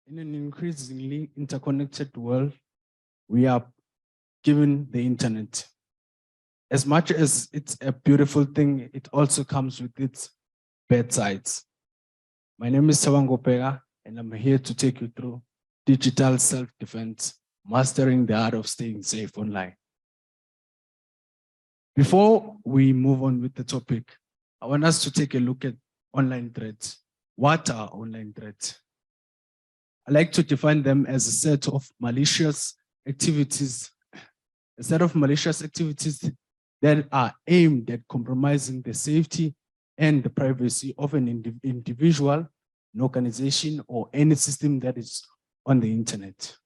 In an increasingly interconnected world, we are given the internet. As much as it's a beautiful thing, it also comes with its bad sides. My name is Thabang Kubheka, and I'm here to take you through digital self-defense, mastering the art of staying safe online. Before we move on with the topic, I want us to take a look at online threats. What are online threats? I like to define them as a set of malicious activities, that are aimed at compromising the safety and the privacy of an individual, an organization, or any system that is on the internet.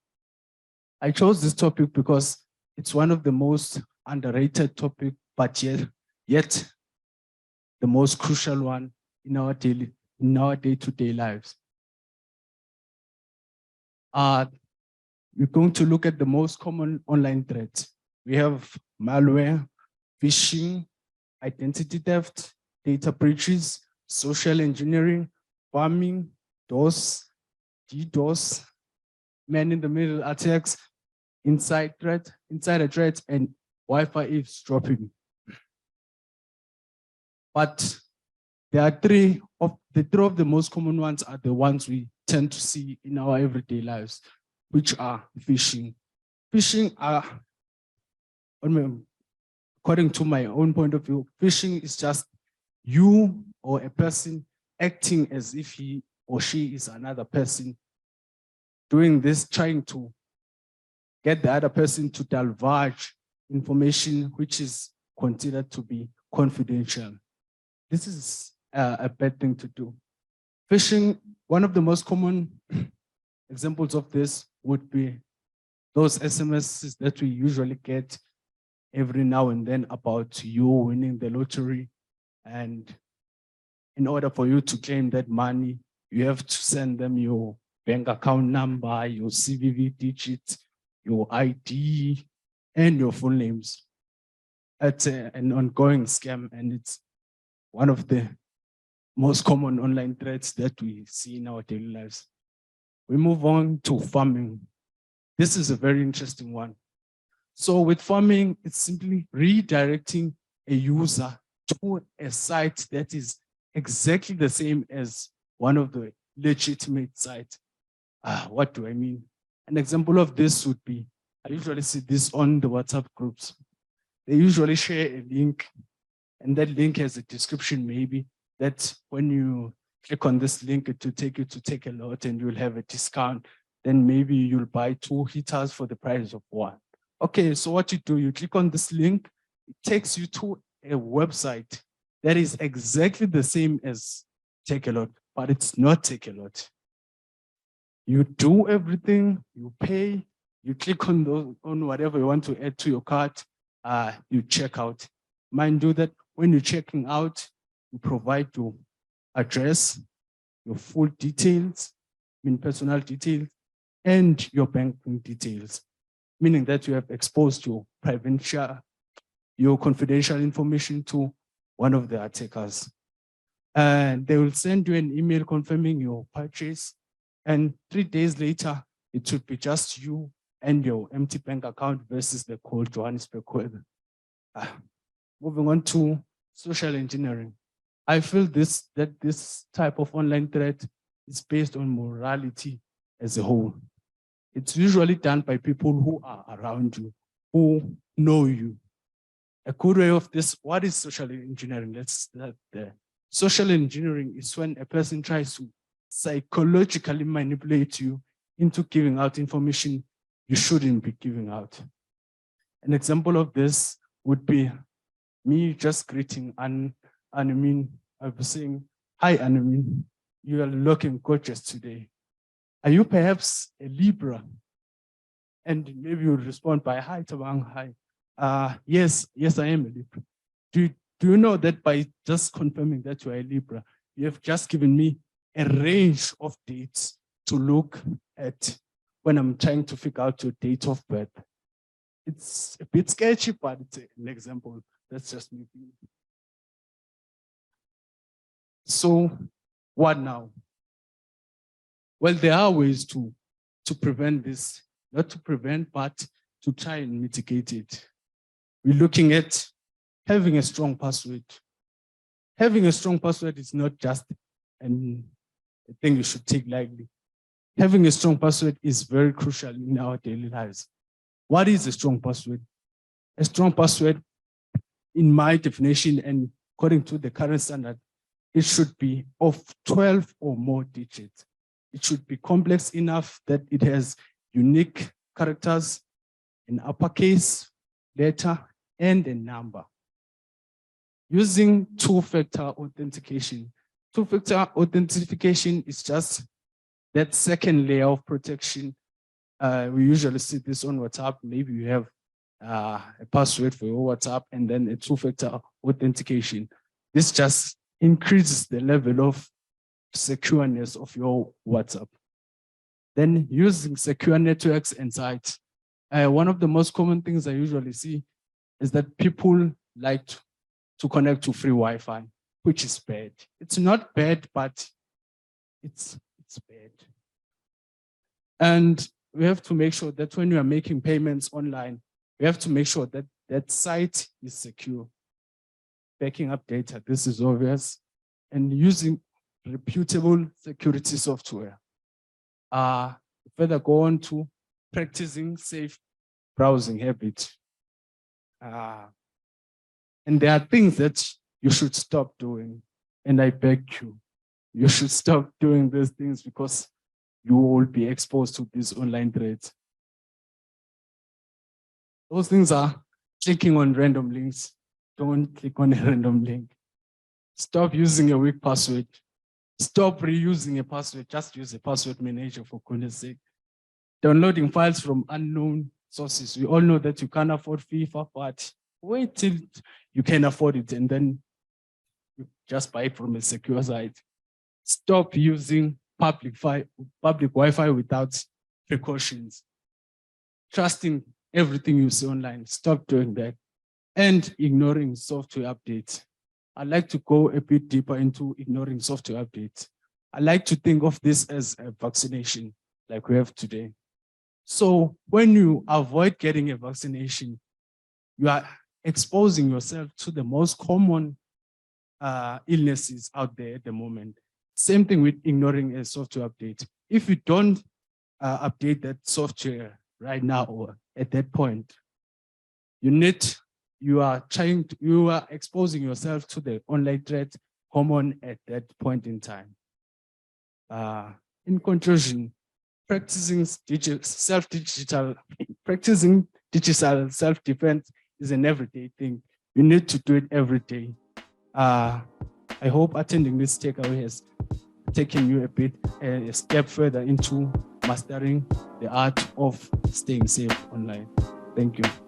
I chose this topic because it's one of the most underrated topics, but yet the most crucial one in our day-to-day lives. We're going to look at the most common online threats. We have malware, phishing, identity theft, data breaches, social engineering, spamming, DDoS, man-in-the-middle attacks, insider threats, and Wi-Fi eavesdropping. But there are three of the most common ones are the ones we tend to see in our everyday lives, which are phishing. Phishing are, according to my own point of view, phishing is just you or a person acting as if he or she is another person, doing this, trying to get the other person to divulge information which is considered to be confidential. This is a bad thing to do. Phishing, one of the most common examples of this would be those SMSs that we usually get every now and then about you winning the lottery. And in order for you to claim that money, you have to send them your bank account number, your CVV digits, your ID, and your full names. It's an ongoing scam, and it's one of the most common online threats that we see in our daily lives. We move on to farming. This is a very interesting one. So with farming, it's simply redirecting a user to a site that is exactly the same as one of the legitimate sites. What do I mean? An example of this would be, I usually see this on the WhatsApp groups. They usually share a link, and that link has a description maybe that when you click on this link, it will take you to take a lot and you'll have a discount. Then maybe you'll buy 2 heaters for the price of 1. Okay, so what you do, you click on this link, it takes you to a website that is exactly the same as Take a Lot, but it's not Take a Lot. You do everything, you pay, you click on whatever you want to add to your cart, you check out. Mind you that when you're checking out, you provide your address, your full details, personal details, and your banking details, meaning that you have exposed your confidential information to one of the attackers. And they will send you an email confirming your purchase, and 3 days later, it should be just you and your empty bank account versus the cold Johannesburg weather. Moving on to social engineering. I feel that this type of online threat is based on morality as a whole. It's usually done by people who are around you, who know you. A good way of this, what is social engineering? Let's start there. Social engineering is when a person tries to psychologically manipulate you into giving out information you shouldn't be giving out. An example of this would be me just greeting Anumin. I'll be saying, "Hi, Anumin, you are looking gorgeous today. Are you perhaps a Libra?" And maybe you'll respond by, "Hi, Thabang, hi. Yes, I am a Libra." Do you know that by just confirming that you are a Libra, you have just given me a range of dates to look at when I'm trying to figure out your date of birth? It's a bit sketchy, but it's an example. That's just me. So what now? Well, there are ways to prevent this, not to prevent, but to try and mitigate it. We're looking at having a strong password. Having a strong password is not just a thing you should take lightly. Having a strong password is very crucial in our daily lives. What is a strong password? A strong password, in my definition and according to the current standard, it should be of 12 or more digits. It should be complex enough that it has unique characters, an uppercase, letter, and a number. Using two-factor authentication. Two-factor authentication is just that second layer of protection. We usually see this on WhatsApp. Maybe you have a password for your WhatsApp and then a two-factor authentication. This just increases the level of secureness of your WhatsApp. Then using secure networks and sites. One of the most common things I usually see is that people like to connect to free Wi-Fi, which is bad. It's not bad, but it's bad. And we have to make sure that when you are making payments online, we have to make sure that that site is secure. Backing up data, this is obvious. And using reputable security software. Further go on to practicing safe browsing habits. And there are things that you should stop doing. And I beg you should stop doing these things because you will be exposed to these online threats. Those things are clicking on random links. Don't click on a random link. Stop using a weak password. Stop reusing a password. Just use a password manager for goodness sake. Downloading files from unknown sources. We all know that you can't afford FIFA, but wait till you can afford it and then you just buy it from a secure site. Stop using public Wi-Fi without precautions. Trusting everything you see online. Stop doing that. And ignoring software updates. I'd like to go a bit deeper into ignoring software updates. I like to think of this as a vaccination like we have today. So when you avoid getting a vaccination, you are exposing yourself to the most common illnesses out there at the moment. Same thing with ignoring a software update. If you don't update that software right now or at that point, you are exposing yourself to the online threat common at that point in time. In conclusion, practicing digital self-defense is an everyday thing. You need to do it every day. I hope attending this takeaway has taken you a step further into mastering the art of staying safe online. Thank you.